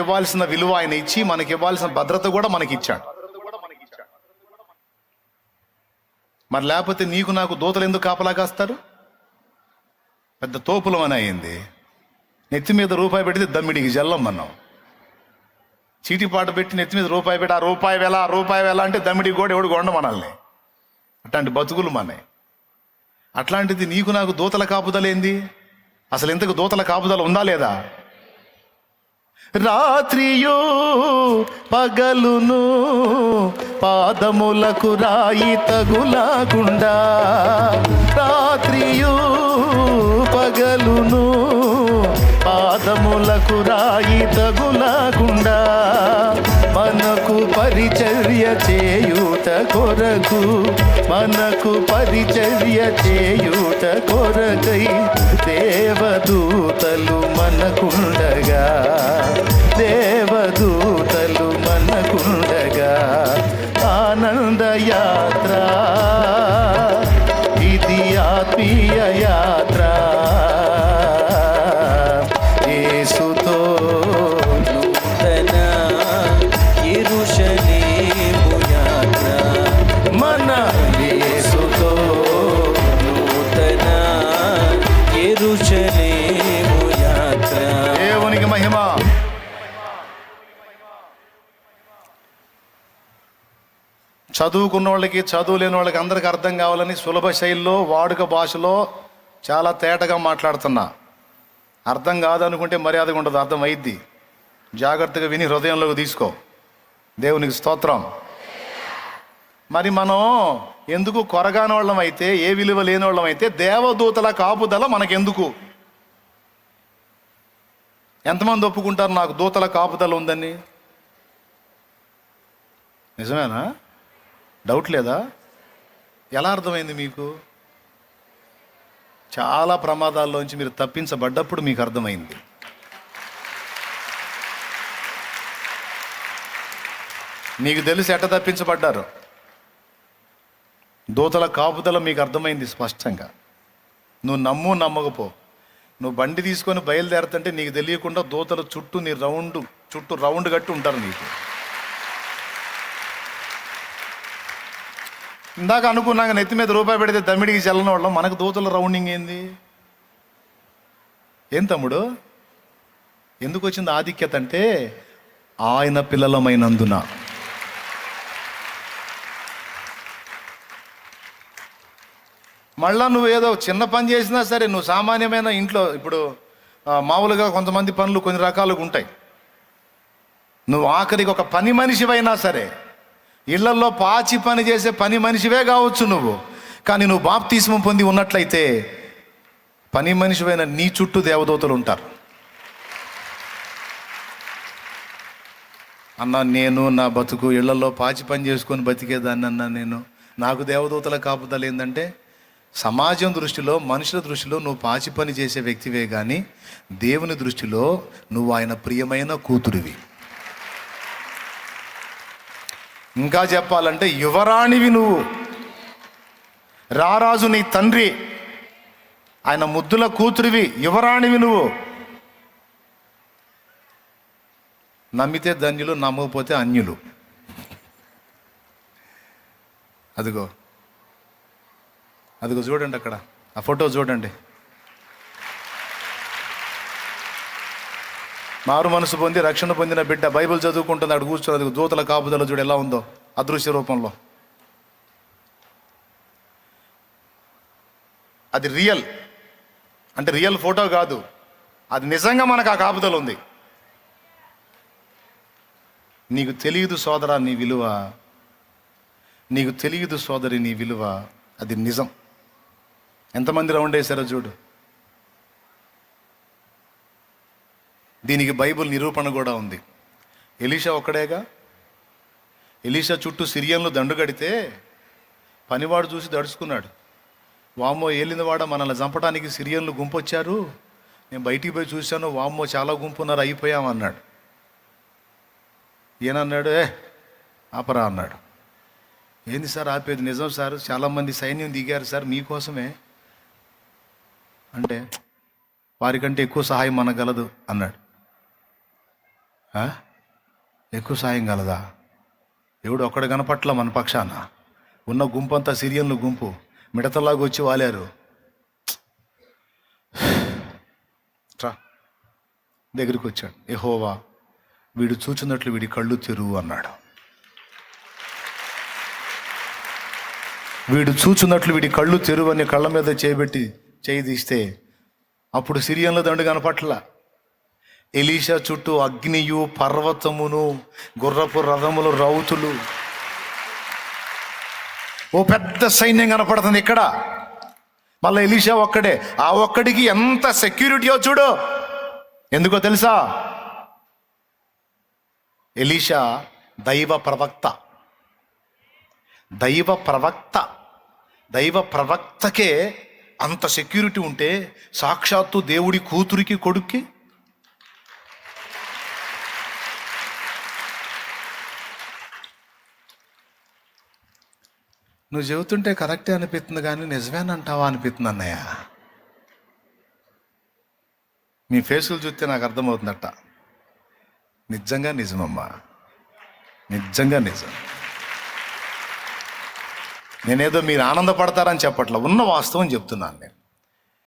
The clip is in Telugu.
ఇవ్వాల్సిన విలువ ఆయన ఇచ్చి మనకి ఇవ్వాల్సిన భద్రత కూడా మనకి ఇచ్చాడు. మరి లేకపోతే నీకు నాకు దూతలు ఎందుకు కాపలా కాస్తారు? పెద్ద తోపులం అని అయింది. నెత్తి మీద రూపాయి పెడితే దమ్మిడికి జల్లమ్మన్నాం. చీటిపాటు పెట్టి నెత్తి మీద రూపాయి పెట్టి ఆ రూపాయి వేల అంటే దమ్మిడికి కూడా ఎవడు కొండ మనల్ని. అట్లాంటి బతుకులు మనే. అట్లాంటిది నీకు నాకు దూతల కాపుదల ఏంది? అసలు ఇంతకు దూతల కాపుదల ఉందా లేదా? రాత్రియు పగలును పాదములకు రాయి తగులకుండా, రాత్రియు పగలును పాదములకు రాయి తగులకుండా, మనకు పరిచర్య చేయుట కొరకు, మనకు పరిచర్య చేయుట కొరకై దేవదూతలు మనకుండగా, దేవదూతలు మనకుండగా, ఆనంద యాత్ర ఇది, ఆత్మీయ యాత్ర. యేసుతో నూతన యెరూషలేము యాత్ర, మన యేసుతో నూతన యెరూషలేము యాత్ర. దేవునికి మహిమ. చదువుకున్న వాళ్ళకి చదువు లేని వాళ్ళకి అందరికి అర్థం కావాలని సులభ శైలిలో వాడుక భాషలో చాలా తేటగా మాట్లాడుతున్నా. అర్థం కాదనుకుంటే మర్యాదగా ఉండదు, అర్థం అయిద్ది. జాగ్రత్తగా విని హృదయంలోకి తీసుకో. దేవునికి స్తోత్రం. మరి మనం ఎందుకు కొరగాని వాళ్ళం అయితే, ఏ విలువ లేని వాళ్ళం అయితే దేవదూతల కాపుదల మనకెందుకు? ఎంతమంది ఒప్పుకుంటారు నాకు దూతల కాపుదల ఉందని? నిజమేనా? డౌట్ లేదా? ఎలా అర్థమైంది మీకు? చాలా ప్రమాదాల్లోంచి మీరు తప్పించబడ్డప్పుడు మీకు అర్థమైంది. నీకు తెలిసి ఎట్ట తప్పించబడ్డారు? దూతల కాపుదల మీకు అర్థమైంది స్పష్టంగా. నువ్వు నమ్మకపో. నువ్వు బండి తీసుకొని బయలుదేరుతుంటే నీకు తెలియకుండా దూతల చుట్టూ చుట్టూ రౌండ్ కట్టి ఉంటారు నీకు. ఇందాక అనుకున్నాక నెత్తి మీద రూపాయి పెడితే దమ్మిడికి చల్లని వాళ్ళం, మనకు దూతల రౌండింగ్ ఏంది? ఏం తమ్ముడు, ఎందుకు వచ్చింది ఆధిక్యత అంటే ఆయన పిల్లలమైనందున. మళ్ళా నువ్వు ఏదో చిన్న పని చేసినా సరే, నువ్వు సామాన్యమైన ఇంట్లో ఇప్పుడు మామూలుగా కొంతమంది పనులు కొన్ని రకాలుగా ఉంటాయి. నువ్వు ఆఖరికి ఒక పని మనిషివైనా సరే, ఇళ్లలో పాచి పని చేసే పని మనిషివే కావచ్చు నువ్వు, కానీ నువ్వు బాప్తిస్మం పొంది ఉన్నట్లయితే పని మనిషివైన నీ చుట్టూ దేవదూతలు ఉంటారు. అన్నా నేను నా బతుకు ఇళ్లలో పాచి పని చేసుకొని బతికేదాన్ని అన్నా నేను, నాకు దేవదూతల కాపుదల ఏంటంటే సమాజం దృష్టిలో, మనుషుల దృష్టిలో నువ్వు పాచి పని చేసే వ్యక్తివే, కానీ దేవుని దృష్టిలో నువ్వు ఆయన ప్రియమైన కూతురివి. ఇంకా చెప్పాలంటే యువరాణివి నువ్వు. రారాజు నీ తండ్రి, ఆయన ముద్దుల కూతురివి, యువరాణివి నువ్వు. నమ్మితే ధన్యులు, నమ్మకపోతే అన్యులు. అదిగో చూడండి అక్కడ ఆ ఫోటో చూడండి. మారు మనసు పొంది రక్షణ పొందిన బిడ్డ బైబిల్ చదువుకుంటుంది, అక్కడ కూర్చొని. అది దూతల కాపుదల చూడు ఎలా ఉందో అదృశ్య రూపంలో. అది రియల్ అంటే రియల్ ఫోటో కాదు, అది నిజంగా మనకు ఆ కాపుదల ఉంది. నీకు తెలియదు సోదరా నీ విలువ, నీకు తెలియదు సోదరి నీ విలువ. అది నిజం. ఎంతమంది రౌండ్ వేశారో చూడు. దీనికి బైబిల్ నిరూపణ కూడా ఉంది. ఎలీషా ఒక్కడేగా. ఎలీషా చుట్టూ సిరియన్లు దండు కడితే పనివాడు చూసి దడుచుకున్నాడు. వామ్మో ఏలినవాడ, మనల్ని చంపడానికి సిరియన్లు గుంపు వచ్చారు, నేను బయటికి పోయి చూశాను, వామ్మో చాలా గుంపు ఉన్నారు, అయిపోయామన్నాడు. ఈయనన్నాడు, ఆపరా అన్నాడు. ఏంది సార్ ఆపేది? నిజం సార్, చాలామంది సైన్యం దిగారు సార్ మీకోసమే అంటే, వారికంటే ఎక్కువ సహాయం మనగలదు అన్నాడు. ఆ? ఎక్కువ సాయం కలదా? ఎవడు ఒక్కడు కనపట్ల మన పక్షాన. ఉన్న గుంపు అంతా సిరియన్లు గుంపు మిడతలాగా వచ్చి వాలారు. ట్రా దగ్గరికి వచ్చాడు. యెహోవా, వీడు చూచున్నట్లు వీడి కళ్ళు తెరువు అన్నాడు. వీడు చూచున్నట్లు వీడి కళ్ళు తెరువు అని కళ్ళ మీద చేయబెట్టి చేయి తీస్తే అప్పుడు సిరియన్ల దండు కనపట్ల. ఎలీషా చుట్టూ అగ్నియు పర్వతమును గుర్రపు రథములు రౌతులు, ఓ పెద్ద సైన్యం కనపడుతుంది ఇక్కడ. మళ్ళీ ఎలీషా ఒక్కడే. ఆ ఒక్కడికి ఎంత సెక్యూరిటీయో చూడు. ఎందుకో తెలుసా? ఎలీషా దైవ ప్రవక్త. దైవ ప్రవక్త. దైవ ప్రవక్తకే అంత సెక్యూరిటీ ఉంటే సాక్షాత్తు దేవుడి కూతురికి కొడుక్కి నువ్వు చెబుతుంటే కరెక్టే అనిపిస్తుంది, కానీ నిజమేనంటావా అనిపిస్తుంది అన్నయ్య. మీ ఫేసులు చూస్తే నాకు అర్థమవుతుందట. నిజంగా నిజమమ్మా, నిజంగా నిజం. నేనేదో మీరు ఆనందపడతారని చెప్పట్లా, ఉన్న వాస్తవం చెప్తున్నాను నేను.